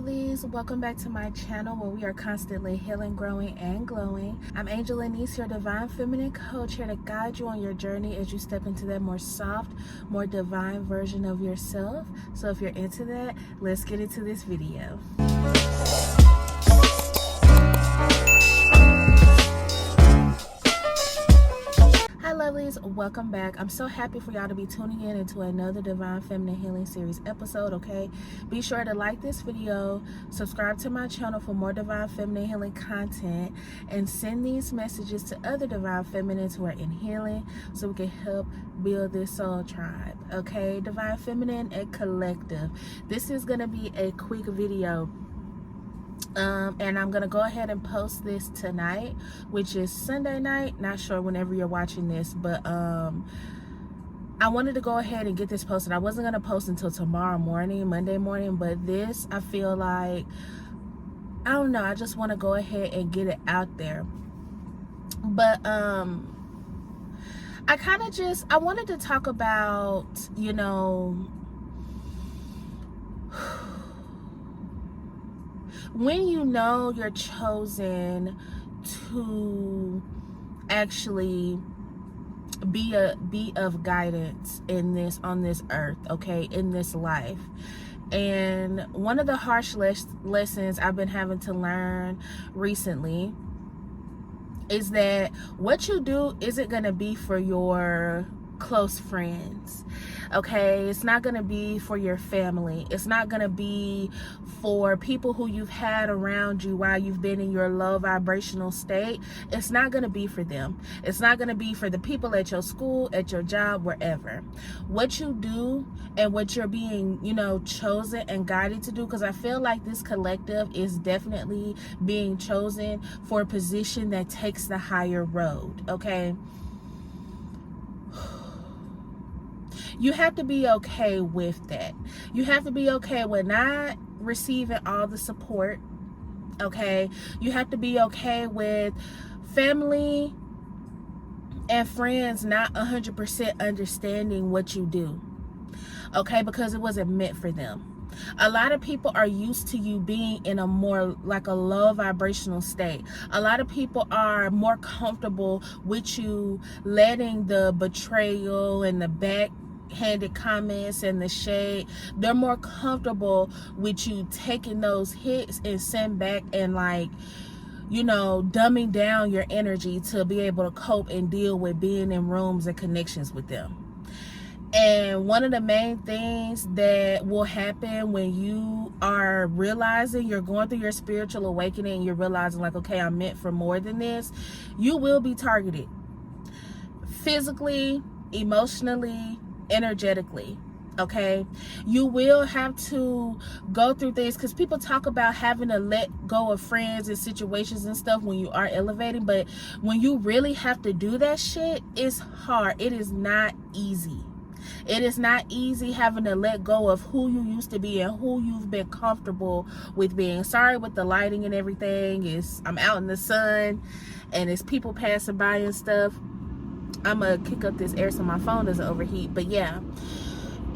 lovelies, welcome back to my channel where we are constantly healing, growing, and glowing. I'm Angel.lenise, your divine feminine coach, here to guide you on your journey as you step into that more soft, more divine version of yourself. So if you're into that, let's get into this video. Hi lovelies, welcome back. I'm so happy for y'all to be tuning in into another Divine Feminine Healing Series episode, okay? Be sure to like this video, subscribe to my channel for more Divine Feminine Healing content, and send these messages to other Divine Feminines who are in healing so we can help build this soul tribe, okay? Divine Feminine and Collective. This is going to be a quick video. And I'm gonna go ahead and post this tonight, which is Sunday night. Not sure whenever you're watching this, but I wanted to go ahead and get this posted. I wasn't gonna post until tomorrow morning, Monday morning, but this, I feel like, I don't know, I just want to go ahead and get it out there. But I wanted to talk about, you know, when you know you're chosen to actually be of guidance on this earth, okay, in this life. And one of the harsh lessons I've been having to learn recently is that what you do isn't going to be for your close friends, okay? It's not going to be for your family. It's not going to be for people who you've had around you while you've been in your low vibrational state. It's not going to be for them. It's not going to be for the people at your school, at your job, wherever. What you do and what you're being, you know, chosen and guided to do, because I feel like this collective is definitely being chosen for a position that takes the higher road, okay? You have to be okay with that. You have to be okay with not receiving all the support, okay? You have to be okay with family and friends not 100% understanding what you do, okay? Because it wasn't meant for them. A lot of people are used to you being in a more like a low vibrational state. A lot of people are more comfortable with you letting the betrayal and the backhanded comments and the shade, they're more comfortable with you taking those hits and send back and, like, you know, dumbing down your energy to be able to cope and deal with being in rooms and connections with them. And one of the main things that will happen when you are realizing you're going through your spiritual awakening and you're realizing, like, okay, I'm meant for more than this, you will be targeted physically, emotionally, energetically, okay? You will have to go through things, because people talk about having to let go of friends and situations and stuff when you are elevating, but when you really have to do that shit, it's hard. It is not easy. It is not easy having to let go of who you used to be and who you've been comfortable with being. Sorry with the lighting and everything. I'm out in the sun and it's people passing by and stuff. I'm gonna kick up this air so my phone doesn't overheat. But yeah,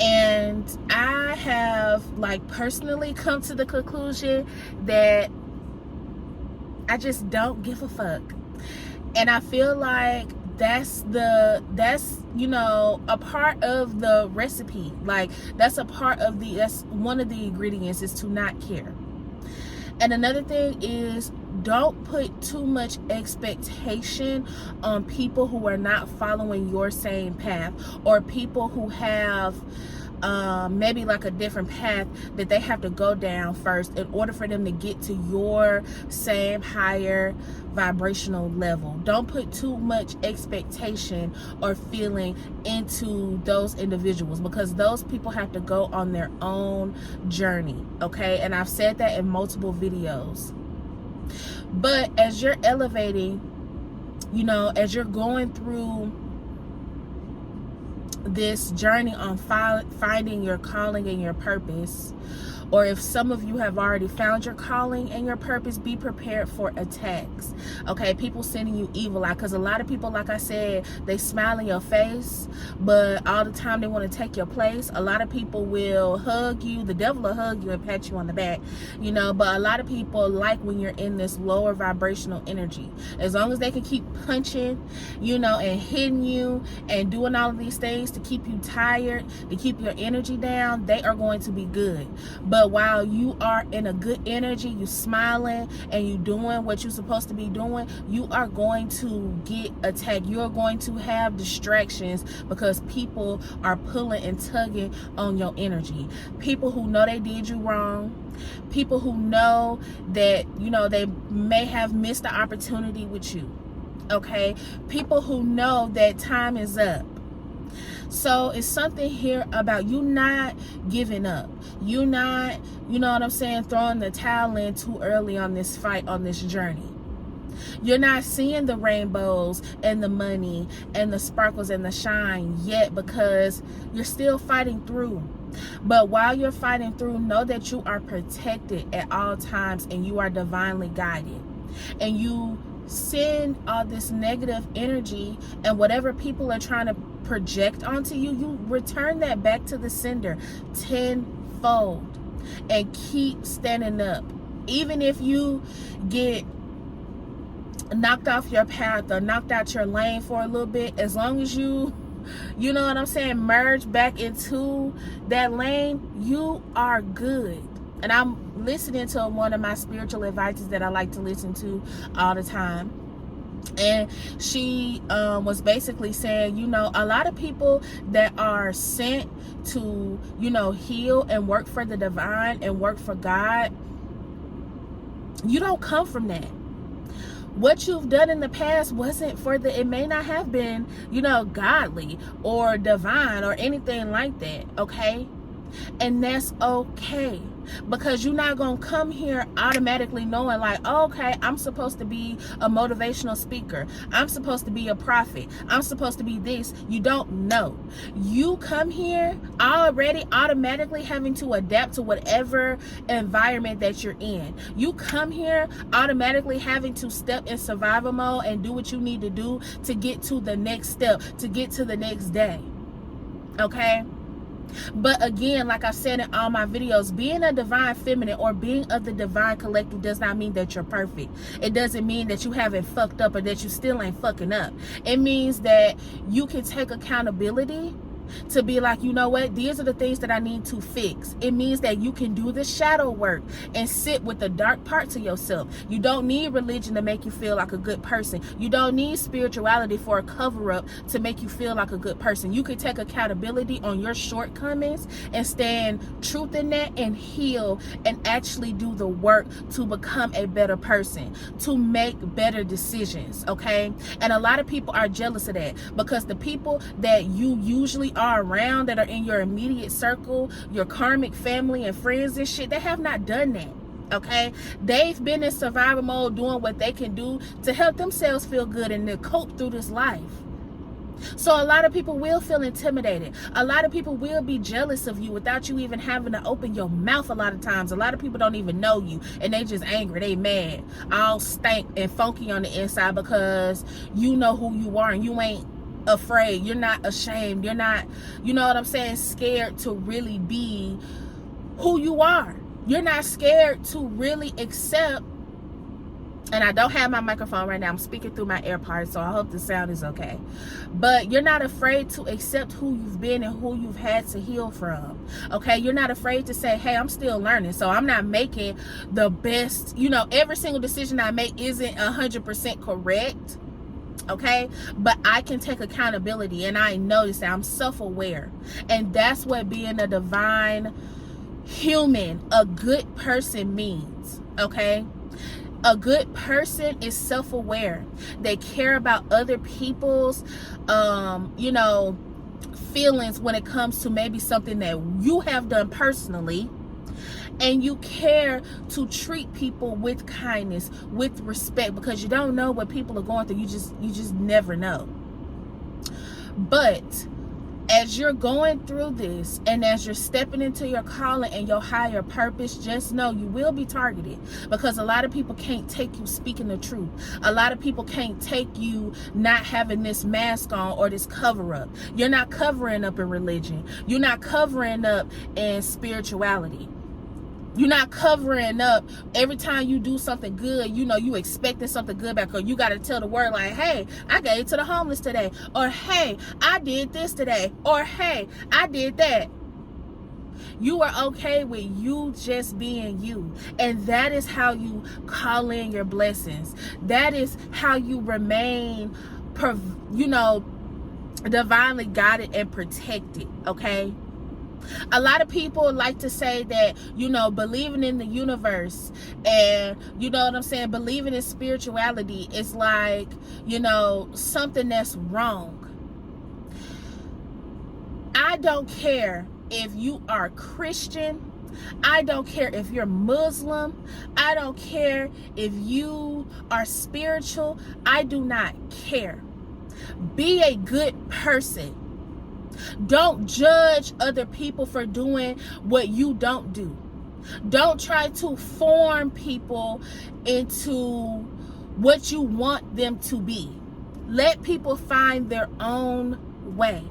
and I have, like, personally come to the conclusion that I just don't give a fuck. And I feel like that's you know, a part of the recipe. Like, that's one of the ingredients, is to not care. And another thing is, don't put too much expectation on people who are not following your same path, or people who have maybe like a different path that they have to go down first in order for them to get to your same higher vibrational level. Don't put too much expectation or feeling into those individuals, because those people have to go on their own journey, okay? And I've said that in multiple videos. But as you're elevating, you know, as you're going through this journey on finding your calling and your purpose, or if some of you have already found your calling and your purpose, be prepared for attacks. Okay, people sending you evil eye, because a lot of people, like I said, they smile in your face, but all the time they want to take your place. A lot of people will hug you, the devil will hug you and pat you on the back, you know, but a lot of people like when you're in this lower vibrational energy. As long as they can keep punching, you know, and hitting you and doing all of these things to keep you tired, to keep your energy down, they are going to be good. But while you are in a good energy, you smiling and you doing what you're supposed to be doing, you are going to get attacked. You're going to have distractions because people are pulling and tugging on your energy. People who know they did you wrong, people who know that, you know, they may have missed the opportunity with you. Okay, people who know that time is up. So it's something here about you not giving up. You not, you know what I'm saying, throwing the towel in too early on this fight, on this journey. You're not seeing the rainbows and the money and the sparkles and the shine yet because you're still fighting through. But while you're fighting through, know that you are protected at all times and you are divinely guided. And you send all this negative energy and whatever people are trying to project onto you, you return that back to the sender tenfold and keep standing up. Even if you get knocked off your path or knocked out your lane for a little bit, as long as you know what I'm saying, merge back into that lane, you are good. And I'm listening to one of my spiritual advisors that I like to listen to all the time. And she was basically saying, you know, a lot of people that are sent to, you know, heal and work for the divine and work for God, you don't come from that. What you've done in the past wasn't for it may not have been, you know, godly or divine or anything like that, okay? And that's okay, because you're not gonna come here automatically knowing like, oh, okay, I'm supposed to be a motivational speaker, I'm supposed to be a prophet, I'm supposed to be this. You don't know. You come here already automatically having to adapt to whatever environment that you're in. You come here automatically having to step in survival mode and do what you need to do to get to the next step, to get to the next day, okay? But again, like I've said in all my videos, being a divine feminine or being of the divine collective does not mean that you're perfect. It doesn't mean that you haven't fucked up or that you still ain't fucking up. It means that you can take accountability to be like, you know what, these are the things that I need to fix. It means that you can do the shadow work and sit with the dark parts of yourself. You don't need religion to make you feel like a good person. You don't need spirituality for a cover-up to make you feel like a good person. You can take accountability on your shortcomings and stand truth in that and heal and actually do the work to become a better person, to make better decisions, okay? And a lot of people are jealous of that because the people that you usually are around, that are in your immediate circle, your karmic family and friends and shit, they have not done that, okay? They've been in survival mode doing what they can do to help themselves feel good and to cope through this life. So a lot of people will feel intimidated. A lot of people will be jealous of you without you even having to open your mouth a lot of times. A lot of people don't even know you and they just angry, they mad, all stank and funky on the inside because you know who you are and you ain't afraid, you're not ashamed, you're not, you know what I'm saying, scared to really be who you are. You're not scared to really accept, and I don't have my microphone right now, I'm speaking through my AirPods, so I hope the sound is okay, but you're not afraid to accept who you've been and who you've had to heal from, okay? You're not afraid to say, hey, I'm still learning, so I'm not making the best, you know, every single decision I make isn't 100% correct, okay, but I can take accountability and I notice that I'm self-aware. And that's what being a divine human, a good person means, okay? A good person is self-aware. They care about other people's you know, feelings when it comes to maybe something that you have done personally, and you care to treat people with kindness, with respect, because you don't know what people are going through. You just never know. But as you're going through this and as you're stepping into your calling and your higher purpose, just know you will be targeted, because a lot of people can't take you speaking the truth. A lot of people can't take you not having this mask on or this cover up. You're not covering up in religion. You're not covering up in spirituality. You're not covering up every time you do something good. You know, you expecting something good back, or you got to tell the word like, hey, I gave to the homeless today, or hey, I did this today, or hey, I did that. You are okay with you just being you, and that is how you call in your blessings. That is how you remain, divinely guided and protected. Okay. A lot of people like to say that, believing in the universe and, believing in spirituality is like, something that's wrong. I don't care if you are Christian. I don't care if you're Muslim. I don't care if you are spiritual. I do not care. Be a good person. Don't judge other people for doing what you don't do. Don't try to form people into what you want them to be. Let people find their own way.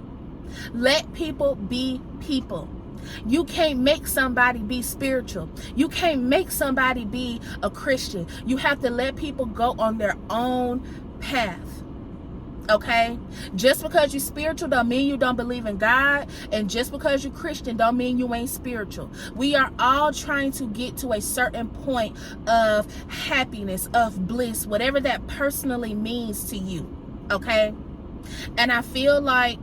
Let people be people. You can't make somebody be spiritual. You can't make somebody be a Christian. You have to let people go on their own path. Okay? Just because you're spiritual don't mean you don't believe in God, and just because you're Christian don't mean you ain't spiritual. We are all trying to get to a certain point of happiness, of bliss, whatever that personally means to you. Okay? And I feel like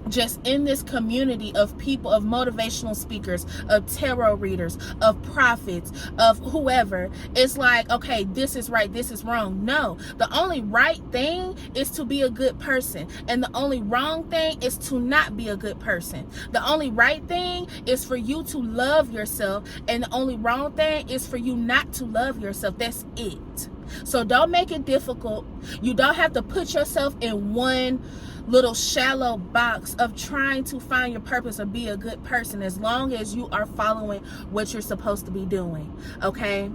just in this community of people, of motivational speakers, of tarot readers, of prophets, of whoever, it's like, okay, this is right, this is wrong. No, the only right thing is to be a good person, and the only wrong thing is to not be a good person. The only right thing is for you to love yourself, and the only wrong thing is for you not to love yourself. That's it. So don't make it difficult. You don't have to put yourself in one little shallow box of trying to find your purpose or be a good person, as long as you are following what you're supposed to be doing. Okay?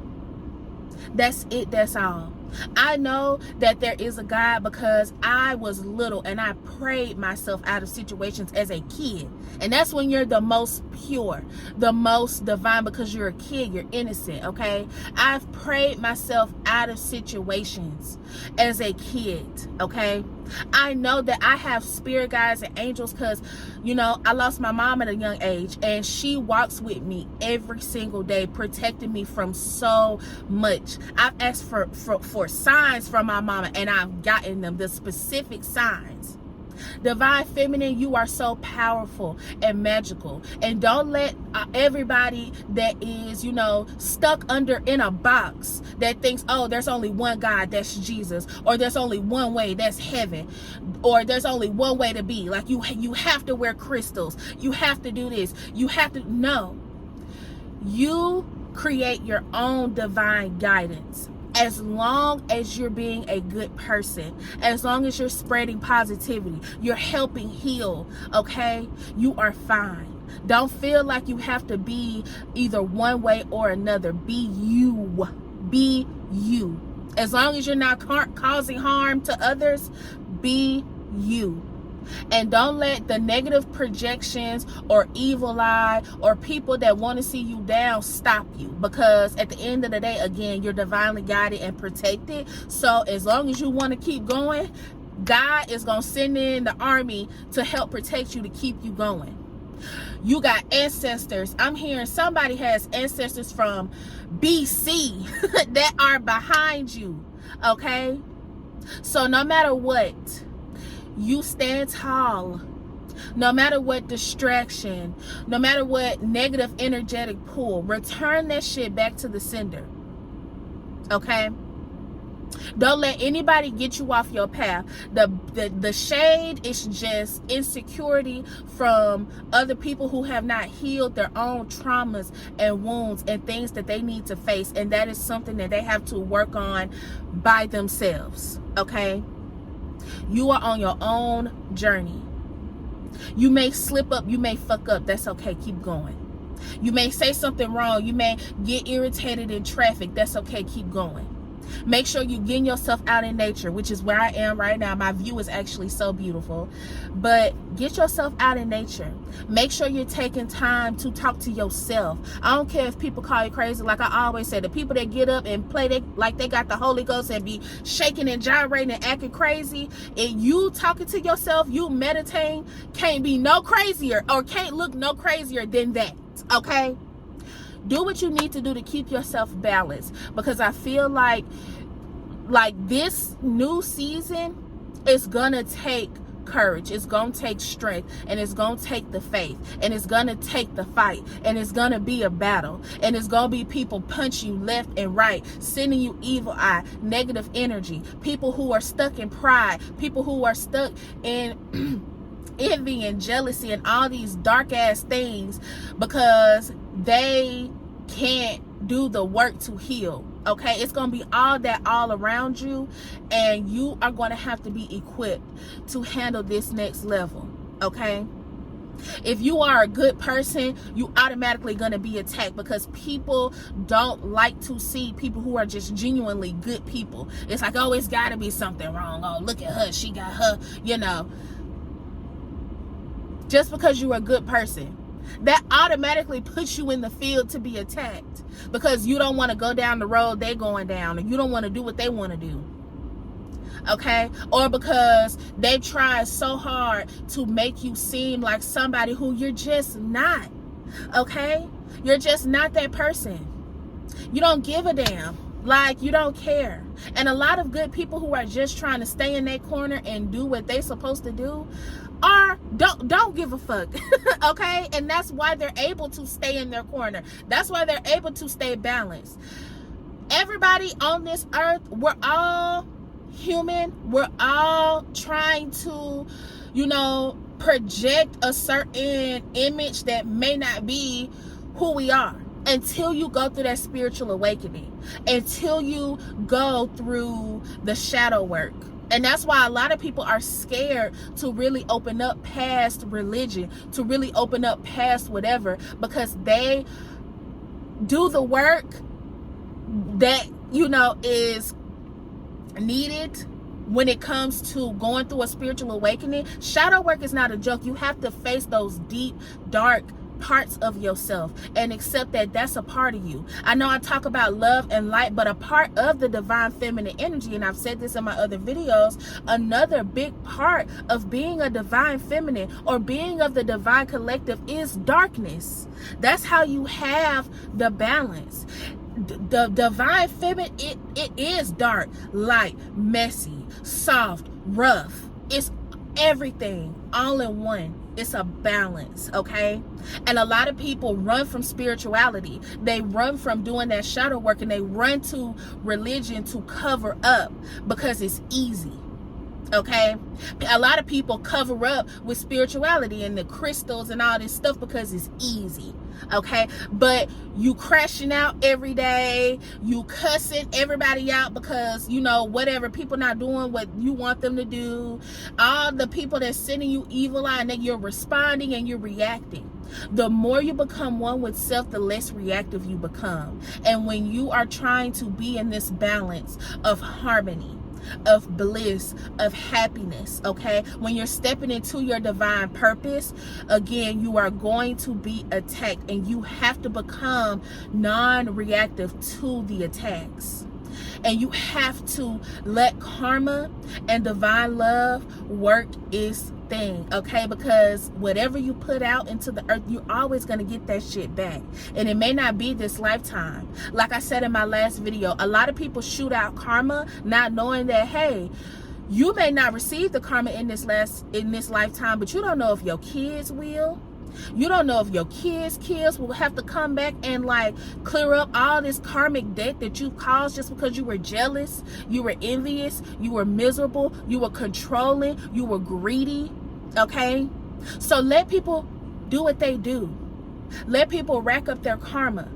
That's it. That's all. I know that there is a God because I was little and I prayed myself out of situations as a kid. And that's when you're the most pure, the most divine, because you're a kid, you're innocent, okay? I've prayed myself out of situations as a kid, okay? I know that I have spirit guides and angels because, I lost my mom at a young age, and she walks with me every single day, protecting me from so much. I've asked for signs from my mama, and I've gotten them, the specific signs. Divine feminine, you are so powerful and magical, and don't let everybody that is stuck in a box that thinks, oh, there's only one God, that's Jesus, or there's only one way, that's heaven, or there's only one way to be, like you have to wear crystals, you have to do this, you have to. No, you create your own divine guidance. As long as you're being a good person, as long as you're spreading positivity, you're helping heal, okay? You are fine. Don't feel like you have to be either one way or another. Be you. Be you. As long as you're not causing harm to others, be you. And don't let the negative projections or evil eye or people that want to see you down stop you, because at the end of the day, again, you're divinely guided and protected. So as long as you want to keep going, God is going to send in the army to help protect you, to keep you going. You got ancestors. I'm hearing somebody has ancestors from BC that are behind you, okay? So no matter what, you stand tall. No matter what distraction, no matter what negative energetic pull, return that shit back to the sender. Okay? Don't let anybody get you off your path. The shade is just insecurity from other people who have not healed their own traumas and wounds and things that they need to face, and that is something that they have to work on by themselves. Okay? You are on your own journey. You may slip up, you may fuck up. That's okay. Keep going. You may say something wrong. You may get irritated in traffic. That's okay. Keep going. Make sure you're getting yourself out in nature, which is where I am right now. My view is actually so beautiful. But get yourself out in nature. Make sure you're taking time to talk to yourself. I don't care if people call you crazy. Like I always say, the people that get up and play like they got the Holy Ghost and be shaking and gyrating and acting crazy, and you talking to yourself, you meditating, can't be no crazier or can't look no crazier than that. Okay? Do what you need to do to keep yourself balanced, because I feel like this new season is gonna take courage, it's gonna take strength, and it's gonna take the faith, and it's gonna take the fight, and it's gonna be a battle, and it's gonna be people punching you left and right, sending you evil eye, negative energy, people who are stuck in pride, people who are stuck in envy and jealousy and all these dark ass things, because they can't do the work to heal. Okay, it's gonna be all that all around you, and you are going to have to be equipped to handle this next level. Okay, if you are a good person, you automatically gonna be attacked, because people don't like to see people who are just genuinely good people. It's like, oh, it's gotta be something wrong. Oh, look at her, she got her, you know. Just because you're a good person, that automatically puts you in the field to be attacked, because you don't want to go down the road they're going down, or you don't want to do what they want to do. Okay? Or because they try so hard to make you seem like somebody who you're just not. Okay? You're just not that person. You don't give a damn. Like, you don't care. And a lot of good people who are just trying to stay in that corner and do what they're supposed to do don't give a fuck. Okay? And that's why they're able to stay in their corner. That's why they're able to stay balanced. Everybody on this earth, we're all human. We're all trying to, you know, project a certain image that may not be who we are, until you go through that spiritual awakening, until you go through the shadow work. And that's why a lot of people are scared to really open up past religion, to really open up past whatever, because they do the work that, you know, is needed when it comes to going through a spiritual awakening. Shadow work is not a joke. You have to face those deep, dark parts of yourself and accept that that's a part of you. I know I talk about love and light, but a part of the divine feminine energy, and I've said this in my other videos, another big part of being a divine feminine or being of the divine collective is darkness. That's how you have the balance. The divine feminine, it is dark, light, messy, soft, rough. It's everything all in one. It's a balance, okay? And a lot of people run from spirituality. They run from doing that shadow work, and they run to religion to cover up because it's easy. Okay, a lot of people cover up with spirituality and the crystals and all this stuff because it's easy. Okay, but you crashing out every day, you cussing everybody out because, you know, whatever, people not doing what you want them to do, all the people that's sending you evil eye, and then you're responding and you're reacting. The more you become one with self, the less reactive you become. And when you are trying to be in this balance of harmony, of bliss, of happiness, okay, when you're stepping into your divine purpose, again, you are going to be attacked, and you have to become non-reactive to the attacks. And you have to let karma and divine love work its thing, okay? Because whatever you put out into the earth, you're always going to get that shit back. And it may not be this lifetime. Like I said in my last video, a lot of people shoot out karma not knowing that, hey, you may not receive the karma in this lifetime, but you don't know if your kids will. You don't know if your kids will have to come back and like clear up all this karmic debt that you caused just because you were jealous, you were envious, you were miserable, you were controlling, you were greedy. Okay, so let people do what they do. Let people rack up their karma.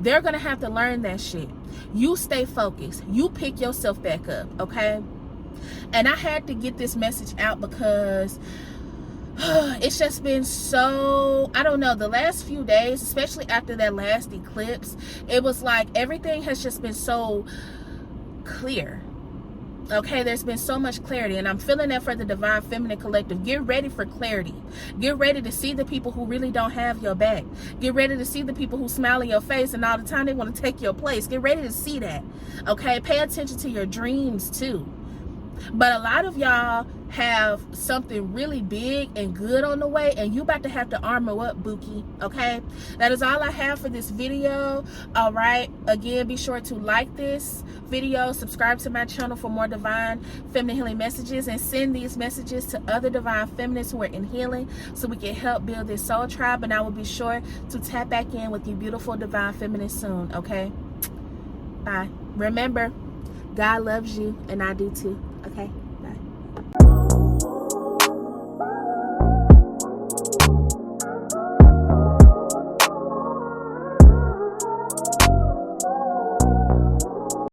They're gonna have to learn that shit. You stay focused. You pick yourself back up. Okay, and I had to get this message out because it's just been so, I don't know, the last few days, especially after that last eclipse, it was like everything has just been so clear. Okay, there's been so much clarity, and I'm feeling that for the Divine Feminine Collective. Get ready for clarity. Get ready to see the people who really don't have your back. Get ready to see the people who smile in your face and all the time they want to take your place. Get ready to see that. Okay, pay attention to your dreams too. But a lot of y'all have something really big and good on the way, and you about to have to armor up, Bookie. Okay, that is all I have for this video. All right, again, be sure to like this video, subscribe to my channel for more divine feminine healing messages, and send these messages to other divine feminists who are in healing so we can help build this soul tribe. And I will be sure to tap back in with you beautiful divine feminists soon. Okay, bye. Remember, God loves you, and I do too. Okay, bye.